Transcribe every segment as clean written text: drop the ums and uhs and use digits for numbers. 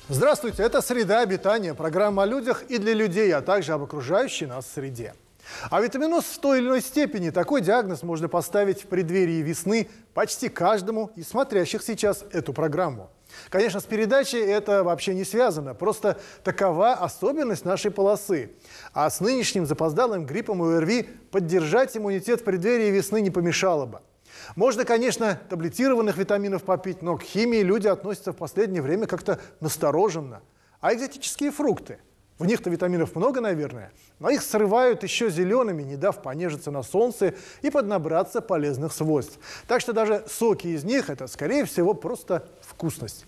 Здравствуйте, это «Среда обитания», программа о людях и для людей, а также об окружающей нас среде. А витаминоз в той или иной степени такой диагноз можно поставить в преддверии весны почти каждому из смотрящих сейчас эту программу. Конечно, с передачей это вообще не связано, просто такова особенность нашей полосы. А с нынешним запоздалым гриппом и ОРВИ поддержать иммунитет в преддверии весны не помешало бы. Можно, конечно, таблетированных витаминов попить, но к химии люди относятся в последнее время как-то настороженно. А экзотические фрукты? В них-то витаминов много, наверное, но их срывают еще зелеными, не дав понежиться на солнце и поднабраться полезных свойств. Так что даже соки из них – это, скорее всего, просто вкусность.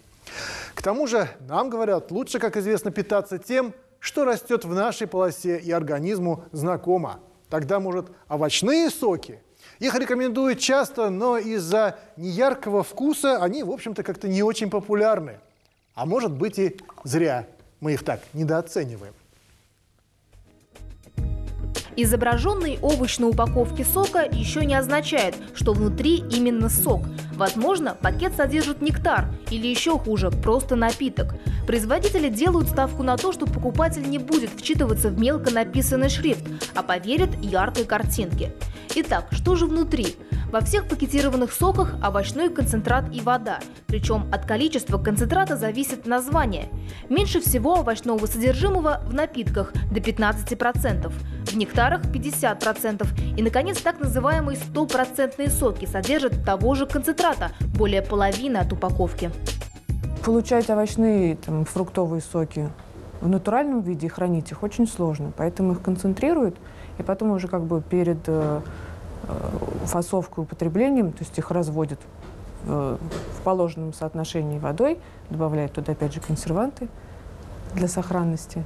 К тому же, нам говорят, лучше, как известно, питаться тем, что растет в нашей полосе и организму знакомо. Тогда, может, овощные соки? Их рекомендуют часто, но из-за неяркого вкуса они, в общем-то, как-то не очень популярны. А может быть и зря. Мы их так недооцениваем. Изображенный овощ на упаковке сока еще не означает, что внутри именно сок. Возможно, пакет содержит нектар или еще хуже, просто напиток. Производители делают ставку на то, что покупатель не будет вчитываться в мелко написанный шрифт, а поверит яркой картинке. Итак, что же внутри? Во всех пакетированных соках овощной концентрат и вода. Причем от количества концентрата зависит название. Меньше всего овощного содержимого в напитках до 15%, в нектарах 50%. И, наконец, так называемые 100% соки содержат того же концентрата, более половины от упаковки. Получать овощные, фруктовые соки в натуральном виде и хранить их очень сложно. Поэтому их концентрируют, и потом уже перед фасовкой и употреблением, то есть их разводят в положенном соотношении водой, добавляют туда опять же консерванты для сохранности,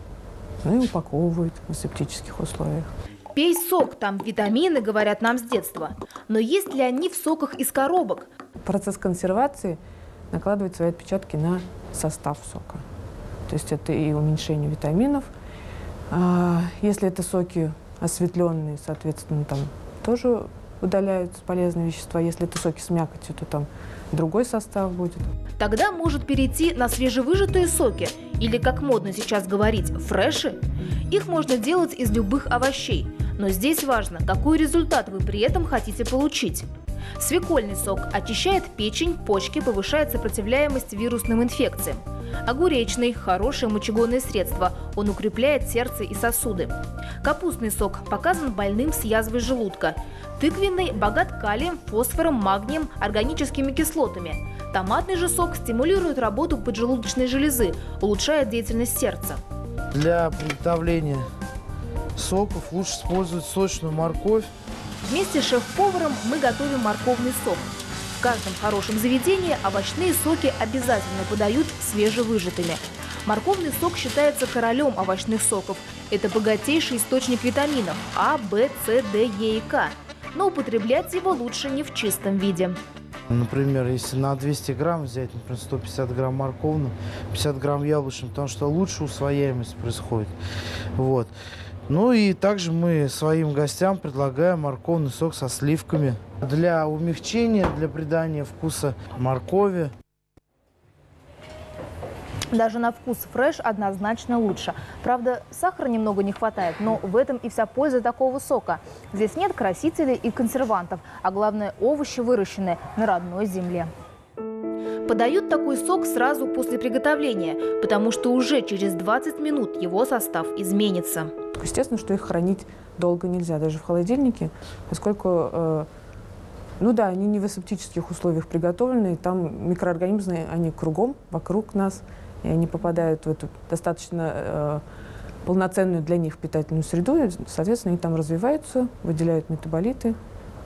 ну и упаковывают в асептических условиях. Пей сок, там витамины, говорят нам с детства. Но есть ли они в соках из коробок? Процесс консервации накладывает свои отпечатки на состав сока. То есть это и уменьшение витаминов. Если это соки осветленные, соответственно, там тоже удаляются полезные вещества. Если это соки с мякотью, то там другой состав будет. Тогда может перейти на свежевыжатые соки, или, как модно сейчас говорить, фреши. Их можно делать из любых овощей. Но здесь важно, какой результат вы при этом хотите получить. Свекольный сок очищает печень, почки, повышает сопротивляемость вирусным инфекциям. Огуречный – хорошее мочегонное средство, он укрепляет сердце и сосуды. Капустный сок показан больным с язвой желудка. Тыквенный богат калием, фосфором, магнием, органическими кислотами. Томатный же сок стимулирует работу поджелудочной железы, улучшает деятельность сердца. Для приготовления соков лучше использовать сочную морковь. Вместе с шеф-поваром мы готовим морковный сок. В каждом хорошем заведении овощные соки обязательно подают свежевыжатыми. Морковный сок считается королем овощных соков. Это богатейший источник витаминов А, В, С, Д, Е и К. Но употреблять его лучше не в чистом виде. Например, если на 200 грамм взять, например, 150 грамм морковным, 50 грамм яблочным, потому что лучше усвояемость происходит. Вот. Ну и также мы своим гостям предлагаем морковный сок со сливками для умягчения, для придания вкуса моркови. Даже на вкус фреш однозначно лучше. Правда, сахара немного не хватает, но в этом и вся польза такого сока. Здесь нет красителей и консервантов, а главное, овощи выращены на родной земле. Подают такой сок сразу после приготовления, потому что уже через 20 минут его состав изменится. Естественно, что их хранить долго нельзя, даже в холодильнике, поскольку, они не в асептических условиях приготовлены, там микроорганизмы, они кругом, вокруг нас, и они попадают в эту достаточно полноценную для них питательную среду, и, соответственно, они там развиваются, выделяют метаболиты,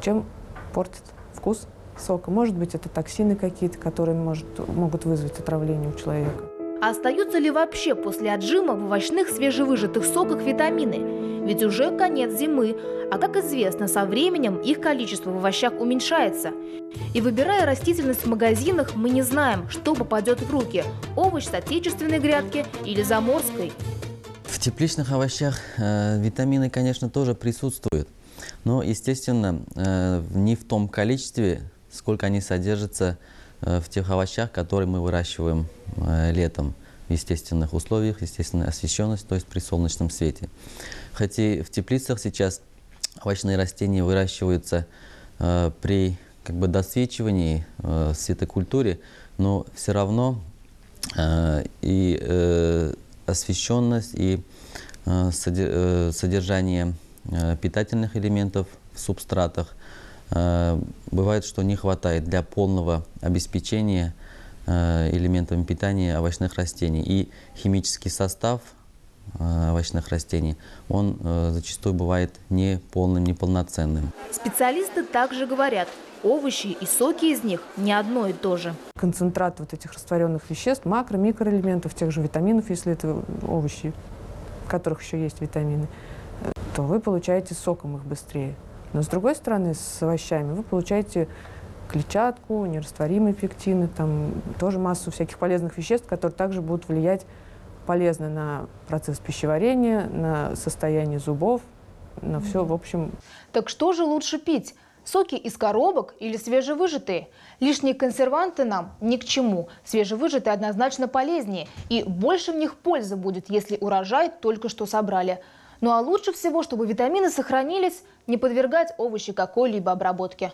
чем портят вкус сока. Может быть, это токсины какие-то, которые могут вызвать отравление у человека. А остаются ли вообще после отжима в овощных свежевыжатых соках витамины? Ведь уже конец зимы, а как известно, со временем их количество в овощах уменьшается. И выбирая растительность в магазинах, мы не знаем, что попадет в руки – овощ с отечественной грядки или заморской. В тепличных овощах витамины, конечно, тоже присутствуют, но, естественно, не в том количестве, сколько они содержатся в тех овощах, которые мы выращиваем летом в естественных условиях, естественная освещенность, то есть при солнечном свете. Хотя в теплицах сейчас овощные растения выращиваются при досвечивании, светокультуре, но все равно и освещенность, и содержание питательных элементов в субстратах бывает, что не хватает для полного обеспечения элементами питания овощных растений. И химический состав овощных растений, он зачастую бывает неполным, неполноценным. Специалисты также говорят, овощи и соки из них не одно и то же. Концентрат вот этих растворенных веществ, макро-, микроэлементов, тех же витаминов, если это овощи, в которых еще есть витамины, то вы получаете соком их быстрее. Но с другой стороны, с овощами вы получаете клетчатку, нерастворимые пектины, там тоже массу всяких полезных веществ, которые также будут влиять полезно на процесс пищеварения, на состояние зубов, на все, в общем. Так что же лучше пить? Соки из коробок или свежевыжатые? Лишние консерванты нам ни к чему. Свежевыжатые однозначно полезнее. И больше в них пользы будет, если урожай только что собрали. Ну а лучше всего, чтобы витамины сохранились, не подвергать овощи какой-либо обработке.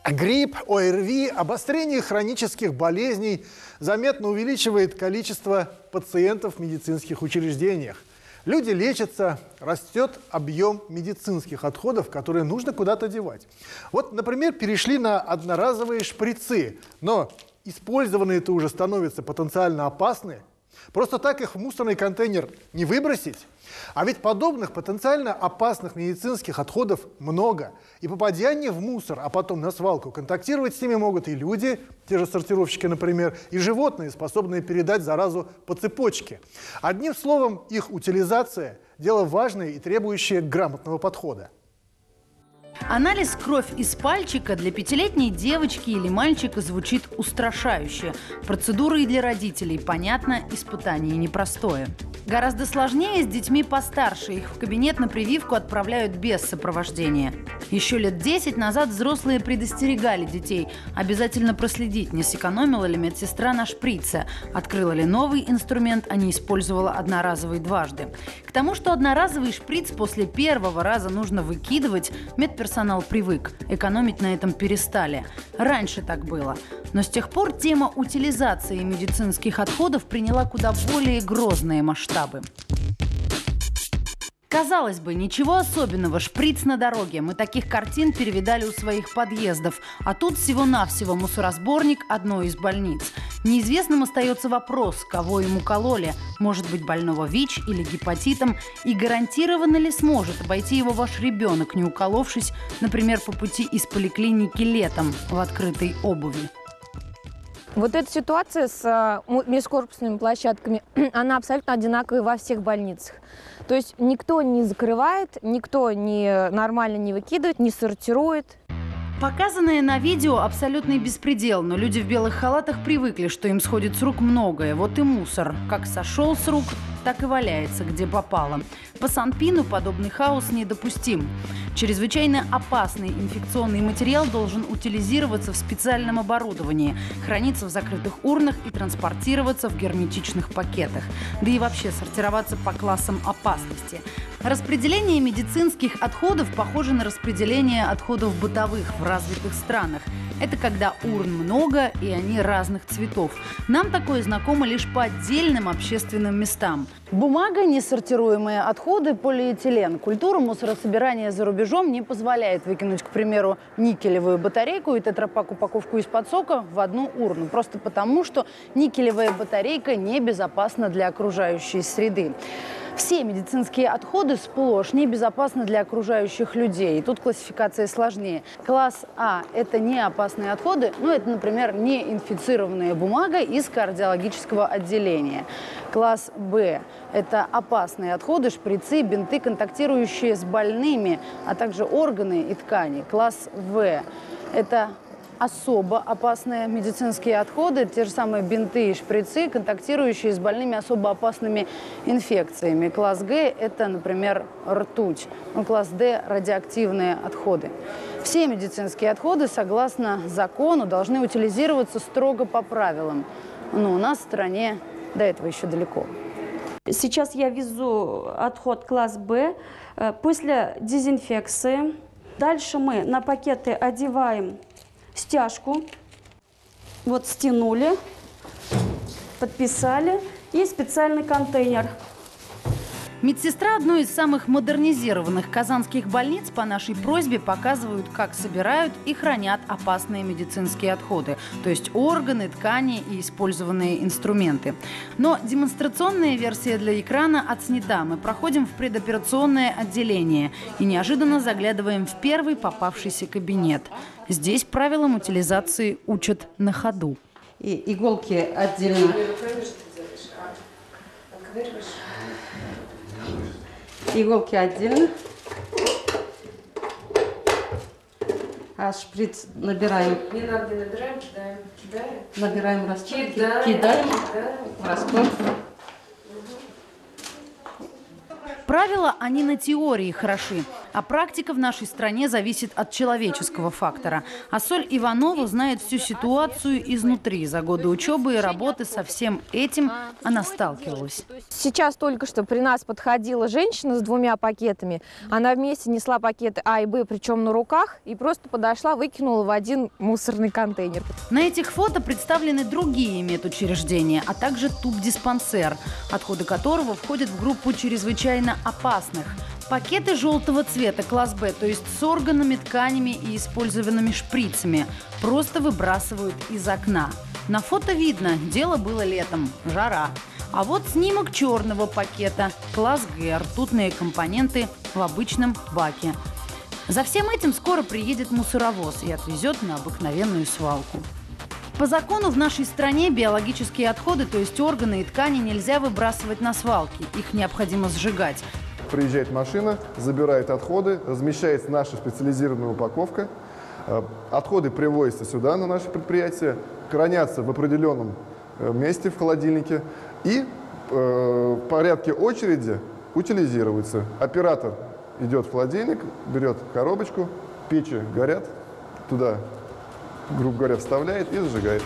Грипп, ОРВИ, обострение хронических болезней заметно увеличивает количество пациентов в медицинских учреждениях. Люди лечатся, растет объем медицинских отходов, которые нужно куда-то девать. Вот, например, перешли на одноразовые шприцы, но использованные-то уже становятся потенциально опасны. Просто так их в мусорный контейнер не выбросить. А ведь подобных потенциально опасных медицинских отходов много. И попадание в мусор, а потом на свалку, контактировать с ними могут и люди, те же сортировщики, например, и животные, способные передать заразу по цепочке. Одним словом, их утилизация – дело важное и требующее грамотного подхода. Анализ кровь из пальчика для 5-летней девочки или мальчика звучит устрашающе. Процедура и для родителей, понятно, испытание непростое. Гораздо сложнее с детьми постарше. Их в кабинет на прививку отправляют без сопровождения. Еще лет 10 назад взрослые предостерегали детей. Обязательно проследить, не сэкономила ли медсестра на шприце, открыла ли новый инструмент, а не использовала одноразовый дважды. К тому, что одноразовый шприц после первого раза нужно выкидывать, медперсонал привык. Экономить на этом перестали. Раньше так было. Но с тех пор тема утилизации медицинских отходов приняла куда более грозные масштабы. Казалось бы, ничего особенного, шприц на дороге. Мы таких картин перевидали у своих подъездов. А тут всего-навсего мусоросборник одной из больниц. Неизвестным остается вопрос, кого ему кололи. Может быть, больного ВИЧ или гепатитом. И гарантированно ли сможет обойти его ваш ребенок, не уколовшись, например, по пути из поликлиники летом в открытой обуви? Вот эта ситуация с межкорпусными площадками, она абсолютно одинаковая во всех больницах. То есть никто не закрывает, никто нормально не выкидывает, не сортирует. Показанное на видео абсолютный беспредел, но люди в белых халатах привыкли, что им сходит с рук многое. Вот и мусор. Как сошел с рук, так и валяется, где попало. По Санпину подобный хаос недопустим. Чрезвычайно опасный инфекционный материал должен утилизироваться в специальном оборудовании, храниться в закрытых урнах и транспортироваться в герметичных пакетах. Да и вообще сортироваться по классам опасности. Распределение медицинских отходов похоже на распределение отходов бытовых в развитых странах. Это когда урн много и они разных цветов. Нам такое знакомо лишь по отдельным общественным местам. Бумага, несортируемые отходы, полиэтилен. Культура мусорособирания за рубежом не позволяет выкинуть, к примеру, никелевую батарейку и тетрапак-упаковку из-под сока в одну урну. Просто потому, что никелевая батарейка небезопасна для окружающей среды. Все медицинские отходы сплошь небезопасны для окружающих людей. И тут классификация сложнее. Класс А – это не опасные отходы, ну, это, например, неинфицированная бумага из кардиологического отделения. Класс Б – это опасные отходы, шприцы, бинты, контактирующие с больными, а также органы и ткани. Класс В – это особо опасные медицинские отходы, те же самые бинты и шприцы, контактирующие с больными особо опасными инфекциями. Класс Г – это, например, ртуть. Ну, класс Д – радиоактивные отходы. Все медицинские отходы, согласно закону, должны утилизироваться строго по правилам. Но у нас в стране до этого еще далеко. Сейчас я везу отход класс Б после дезинфекции. Дальше мы на пакеты одеваем стяжку, вот стянули, подписали и специальный контейнер. Медсестра одной из самых модернизированных казанских больниц по нашей просьбе показывают, как собирают и хранят опасные медицинские отходы, то есть органы, ткани и использованные инструменты. Но демонстрационная версия для экрана отснята. Мы проходим в предоперационное отделение и неожиданно заглядываем в первый попавшийся кабинет. Здесь правилам утилизации учат на ходу. И иголки отдельно. Иголки отдельно. А шприц набираем. Не надо, набираем, кидаем. Набираем раствор. Кидаем в раствор. Правила, они на теории хороши, а практика в нашей стране зависит от человеческого фактора. Ассоль Иванова знает всю ситуацию изнутри. За годы учебы и работы со всем этим она сталкивалась. Сейчас только что при нас подходила женщина с 2 пакетами. Она вместе несла пакеты А и Б, причем на руках, и просто подошла, выкинула в один мусорный контейнер. На этих фото представлены другие медучреждения, а также тубдиспансер, отходы которого входят в группу чрезвычайно опасных. Пакеты желтого цвета, класс Б, то есть с органами, тканями и использованными шприцами, просто выбрасывают из окна. На фото видно, дело было летом, жара. А вот снимок черного пакета, класс Г, ртутные компоненты в обычном баке. За всем этим скоро приедет мусоровоз и отвезет на обыкновенную свалку. По закону в нашей стране биологические отходы, то есть органы и ткани, нельзя выбрасывать на свалки. Их необходимо сжигать. Приезжает машина, забирает отходы, размещается наша специализированная упаковка. Отходы привозятся сюда, на наше предприятие, хранятся в определенном месте в холодильнике и в порядке очереди утилизируются. Оператор идет в холодильник, берет коробочку, печи горят, туда, грубо говоря, вставляет и зажигает.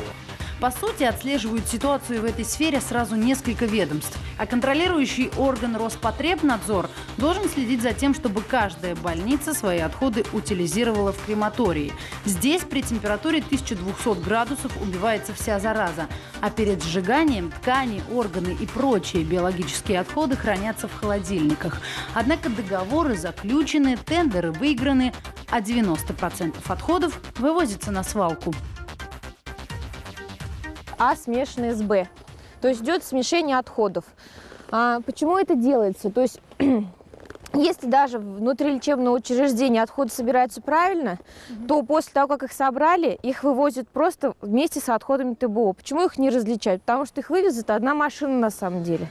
По сути, отслеживают ситуацию в этой сфере сразу несколько ведомств. А контролирующий орган Роспотребнадзор должен следить за тем, чтобы каждая больница свои отходы утилизировала в крематории. Здесь при температуре 1200 градусов убивается вся зараза. А перед сжиганием ткани, органы и прочие биологические отходы хранятся в холодильниках. Однако договоры заключены, тендеры выиграны, а 90% отходов вывозится на свалку. А смешанные с Б. То есть идет смешение отходов. Почему это делается? То есть если даже внутри лечебного учреждения отходы собираются правильно, то после того, как их собрали, их вывозят просто вместе с отходами ТБО. Почему их не различают? Потому что их вывезет одна машина на самом деле.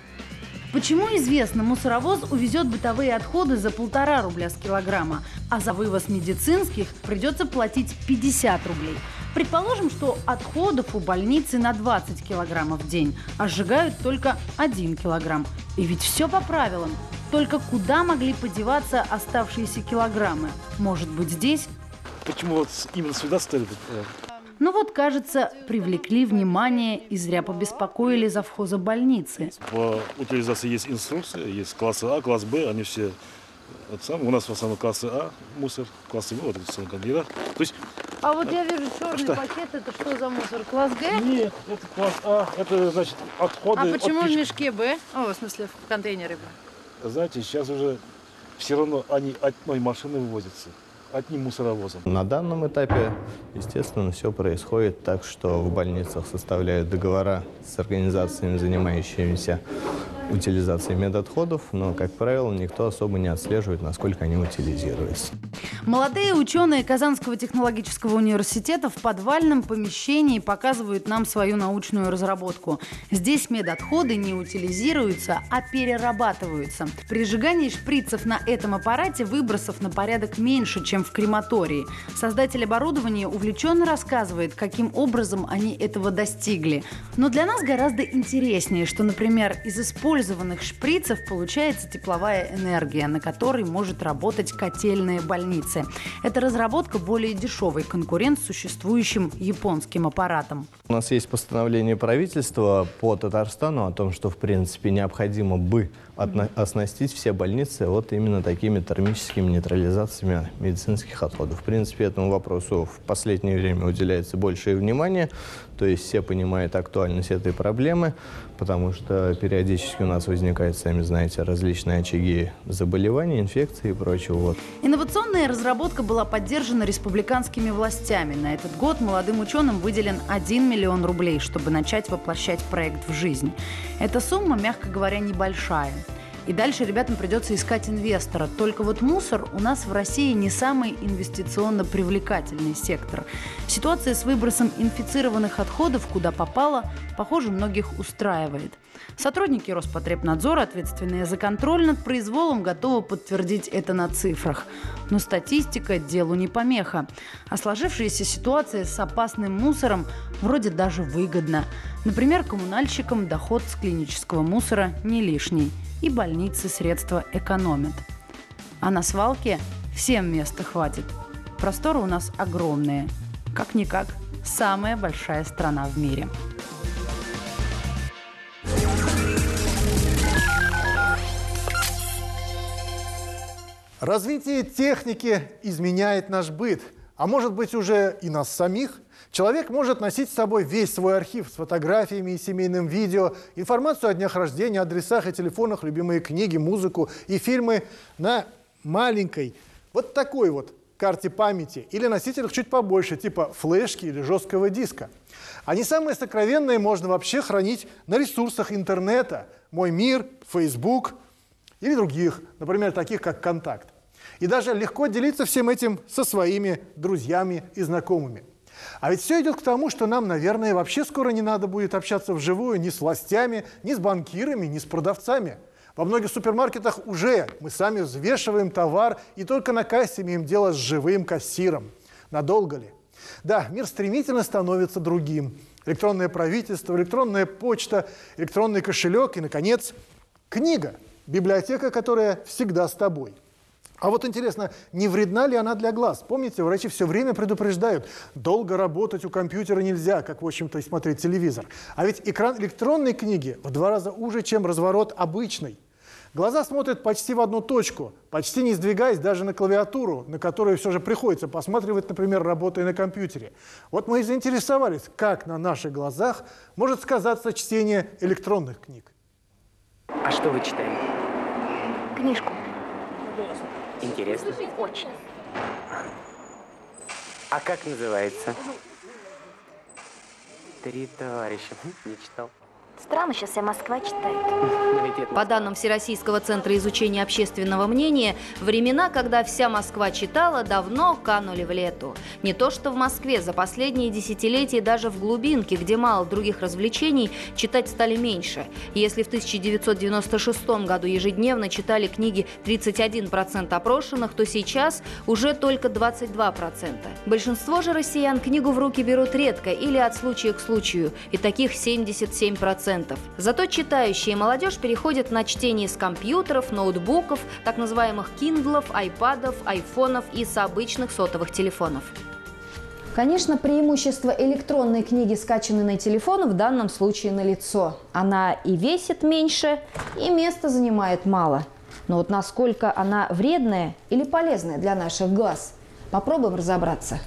Почему известно, мусоровоз увезет бытовые отходы за 1,5 рубля с килограмма, а за вывоз медицинских придется платить 50 рублей. Предположим, что отходов у больницы на 20 килограммов в день, а сжигают только 1 килограмм. И ведь все по правилам. Только куда могли подеваться оставшиеся килограммы? Может быть, здесь? Почему вот именно сюда ставят? Ну вот, кажется, привлекли внимание и зря побеспокоили завхоза больницы. По утилизации есть инструкция, есть классы А, класс Б, они все... У нас в основном классы А, мусор, классы Б, вот это самый конвейер. То есть... А вот я вижу черный пакет, это что за мусор? Класс Г? Нет, это класс А, это значит отходы... А почему в мешке Б? О, в смысле в контейнере Б? Знаете, сейчас уже все равно они одной машиной вывозятся, одним мусоровозом. На данном этапе, естественно, все происходит так, что в больницах составляют договора с организациями, занимающимися утилизации медотходов, но, как правило, никто особо не отслеживает, насколько они утилизируются. Молодые ученые Казанского технологического университета в подвальном помещении показывают нам свою научную разработку. Здесь медотходы не утилизируются, а перерабатываются. При сжигании шприцев на этом аппарате выбросов на порядок меньше, чем в крематории. Создатель оборудования увлеченно рассказывает, каким образом они этого достигли. Но для нас гораздо интереснее, что, например, из использованных шприцев получается тепловая энергия, на которой может работать котельная больница. Это разработка более дешевый конкурент с существующим японским аппаратом. У нас есть постановление правительства по Татарстану о том, что, в принципе, необходимо бы оснастить все больницы вот именно такими термическими нейтрализациями медицинских отходов. В принципе, этому вопросу в последнее время уделяется большее внимание. То есть все понимают актуальность этой проблемы, потому что периодически у нас возникают, сами знаете, различные очаги заболеваний, инфекций и прочего. Вот. Инновационная разработка была поддержана республиканскими властями. На этот год молодым ученым выделен 1 миллион рублей, чтобы начать воплощать проект в жизнь. Эта сумма, мягко говоря, небольшая. И дальше ребятам придется искать инвестора. Только вот мусор у нас в России не самый инвестиционно привлекательный сектор. Ситуация с выбросом инфицированных отходов, куда попало, похоже, многих устраивает. Сотрудники Роспотребнадзора, ответственные за контроль над произволом, готовы подтвердить это на цифрах. Но статистика делу не помеха. А сложившаяся ситуация с опасным мусором вроде даже выгодна. Например, коммунальщикам доход с клинического мусора не лишний. И больницы средства экономят. А на свалке всем места хватит. Просторы у нас огромные. Как-никак, самая большая страна в мире. Развитие техники изменяет наш быт, а может быть уже и нас самих. Человек может носить с собой весь свой архив с фотографиями и семейным видео, информацию о днях рождения, адресах и телефонах, любимые книги, музыку и фильмы на маленькой, вот такой вот карте памяти или носителях чуть побольше, типа флешки или жесткого диска. А не самые сокровенные можно вообще хранить на ресурсах интернета, «Мой мир», Facebook или других, например, таких как «Контакт». И даже легко делиться всем этим со своими друзьями и знакомыми. А ведь все идет к тому, что нам, наверное, вообще скоро не надо будет общаться вживую ни с властями, ни с банкирами, ни с продавцами. Во многих супермаркетах уже мы сами взвешиваем товар и только на кассе имеем дело с живым кассиром. Надолго ли? Да, мир стремительно становится другим. Электронное правительство, электронная почта, электронный кошелек и, наконец, книга, библиотека, которая всегда с тобой. А вот интересно, не вредна ли она для глаз? Помните, врачи все время предупреждают, долго работать у компьютера нельзя, как, в общем-то, и смотреть телевизор. А ведь экран электронной книги в 2 раза уже, чем разворот обычный. Глаза смотрят почти в одну точку, почти не сдвигаясь даже на клавиатуру, на которую все же приходится посматривать, например, работая на компьютере. Вот мы и заинтересовались, как на наших глазах может сказаться чтение электронных книг. А что вы читаете? Книжку. Интересно? Очень. А как называется? «Три товарища». Не читал. Странно, сейчас вся Москва читает. По данным Всероссийского центра изучения общественного мнения, времена, когда вся Москва читала, давно канули в лету. Не то что в Москве, за последние десятилетия даже в глубинке, где мало других развлечений, читать стали меньше. Если в 1996 году ежедневно читали книги 31% опрошенных, то сейчас уже только 22%. Большинство же россиян книгу в руки берут редко или от случая к случаю, и таких 77%. Зато читающая молодежь переходит на чтение с компьютеров, ноутбуков, так называемых киндлов, айпадов, айфонов и с обычных сотовых телефонов. Конечно, преимущество электронной книги, скачанной на телефон, в данном случае налицо. Она и весит меньше, и места занимает мало. Но вот насколько она вредная или полезная для наших глаз, попробуем разобраться.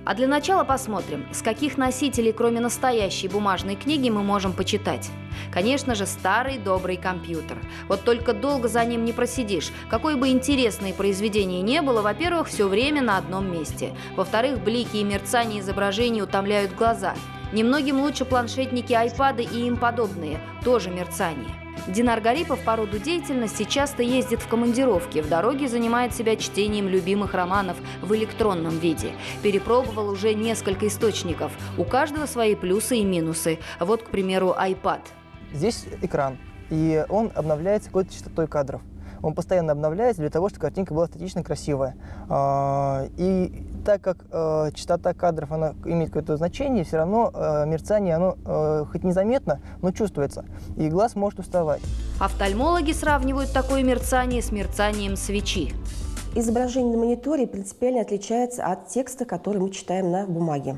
А для начала посмотрим, с каких носителей, кроме настоящей бумажной книги, мы можем почитать. Конечно же, старый добрый компьютер. Вот только долго за ним не просидишь. Какое бы интересное произведение ни было, во-первых, все время на одном месте. Во-вторых, блики и мерцание изображений утомляют глаза. Немногим лучше планшетники, айпады и им подобные, тоже мерцание. Динар Гарипов по роду деятельности часто ездит в командировки, в дороге занимает себя чтением любимых романов в электронном виде. Перепробовал уже несколько источников, у каждого свои плюсы и минусы. Вот, к примеру, iPad. Здесь экран, и он обновляется какой-то частотой кадров. Он постоянно обновляется для того, чтобы картинка была статично красивая. И так как частота кадров она имеет какое-то значение, все равно мерцание, оно хоть незаметно, но чувствуется, и глаз может уставать. Офтальмологи сравнивают такое мерцание с мерцанием свечи. Изображение на мониторе принципиально отличается от текста, который мы читаем на бумаге.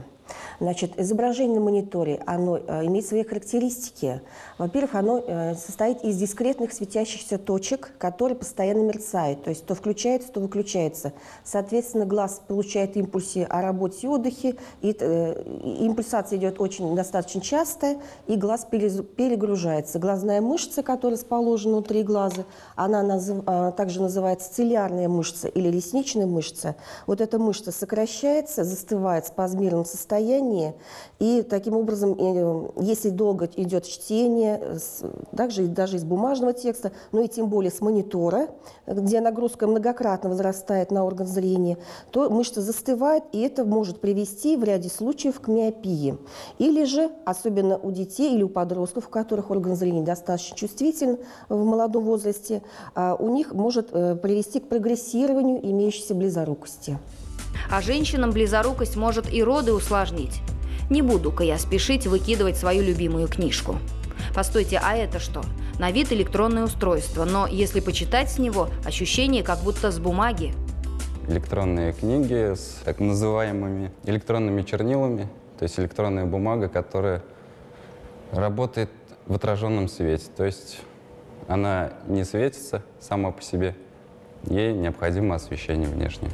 Значит, изображение на мониторе, оно имеет свои характеристики. Во-первых, оно состоит из дискретных светящихся точек, которые постоянно мерцают. То есть то включается, то выключается. Соответственно, глаз получает импульсы о работе и отдыхе. И, импульсация идет достаточно часто, и глаз перегружается. Глазная мышца, которая расположена внутри глаза, она также называется цилиарная мышца или ресничная мышца. Вот эта мышца сокращается, застывает в спазмированном состоянии. И таким образом, если долго идет чтение, также даже из бумажного текста, но и тем более с монитора, где нагрузка многократно возрастает на орган зрения, то мышца застывает, и это может привести в ряде случаев к миопии. Или же, особенно у детей или у подростков, у которых орган зрения достаточно чувствителен в молодом возрасте, у них может привести к прогрессированию имеющейся близорукости. А женщинам близорукость может и роды усложнить. Не буду-ка я спешить выкидывать свою любимую книжку. Постойте, а это что? На вид электронное устройство, но если почитать с него, ощущение как будто с бумаги. Электронные книги с так называемыми электронными чернилами, то есть электронная бумага, которая работает в отраженном свете. То есть она не светится сама по себе, ей необходимо освещение внешнее.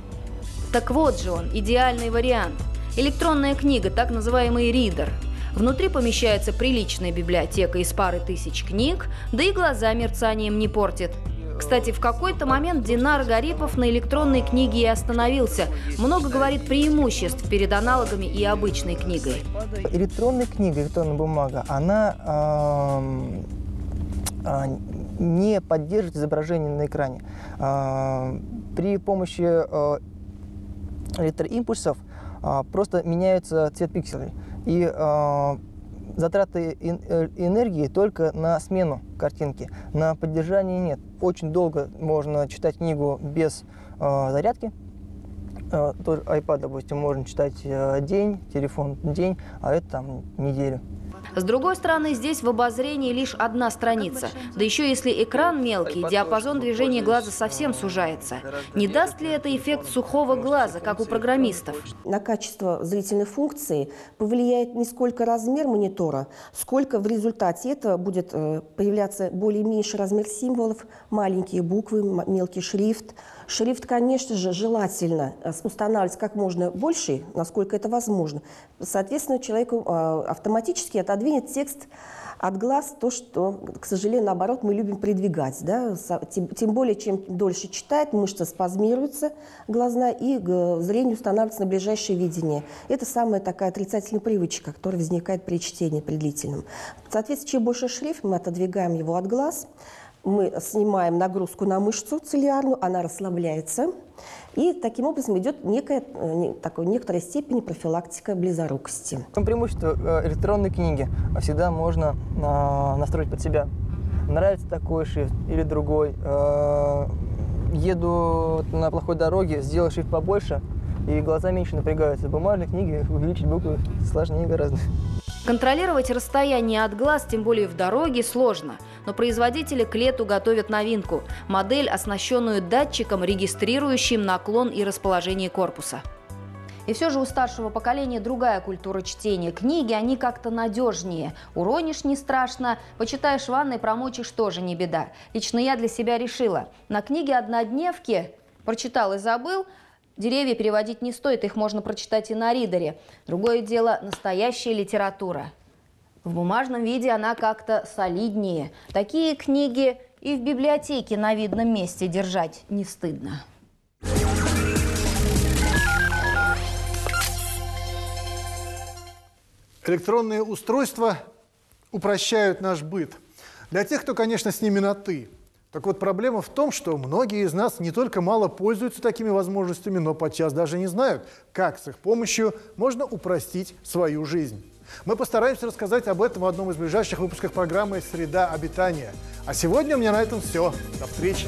Так вот же он, идеальный вариант. Электронная книга, так называемый ридер. Внутри помещается приличная библиотека из пары тысяч книг, да и глаза мерцанием не портит. Кстати, в какой-то момент Динар Гарипов на электронной книге и остановился. Много говорит преимуществ перед аналогами и обычной книгой. Электронная книга, электронная бумага, она не поддерживает изображение на экране. При помощи электроимпульсов просто меняется цвет пикселей. И затраты энергии только на смену картинки. На поддержание нет. Очень долго можно читать книгу без зарядки. Тоже iPad, допустим, можно читать день, телефон день, а это там неделю. С другой стороны, здесь в обозрении лишь одна страница. Да еще если экран мелкий, диапазон движения глаза совсем сужается. Не даст ли это эффект сухого глаза, как у программистов? На качество зрительной функции повлияет не сколько размер монитора, сколько в результате этого будет появляться более меньший размер символов, маленькие буквы, мелкий шрифт. Шрифт, конечно же, желательно устанавливать как можно больше, насколько это возможно. Соответственно, человеку автоматически отодвинет текст от глаз, то, что, к сожалению, наоборот, мы любим придвигать. Да? Тем более, чем дольше читает, мышца спазмируется глазная, и к зрению становится на ближайшее видение. Это самая такая отрицательная привычка, которая возникает при чтении, при длительном. Соответственно, чем больше шрифт, мы отодвигаем его от глаз, мы снимаем нагрузку на мышцу цилиарную, она расслабляется, и таким образом идет некоторой степени профилактика близорукости. Преимущество электронной книги всегда можно настроить под себя. Нравится такой шрифт или другой. Еду на плохой дороге, сделал шрифт побольше, и глаза меньше напрягаются. В бумажной книге увеличить буквы сложнее гораздо. Контролировать расстояние от глаз, тем более в дороге, сложно. Но производители к лету готовят новинку – модель, оснащенную датчиком, регистрирующим наклон и расположение корпуса. И все же у старшего поколения другая культура чтения. Книги, они как-то надежнее. Уронишь – не страшно, почитаешь в ванной, промочишь – тоже не беда. Лично я для себя решила. На книге-однодневке прочитал и забыл – деревья переводить не стоит, их можно прочитать и на ридере. Другое дело – настоящая литература. В бумажном виде она как-то солиднее. Такие книги и в библиотеке на видном месте держать не стыдно. Электронные устройства упрощают наш быт. Для тех, кто, конечно, с ними на «ты». Так вот, проблема в том, что многие из нас не только мало пользуются такими возможностями, но подчас даже не знают, как с их помощью можно упростить свою жизнь. Мы постараемся рассказать об этом в одном из ближайших выпусков программы «Среда обитания». А сегодня у меня на этом все. До встречи!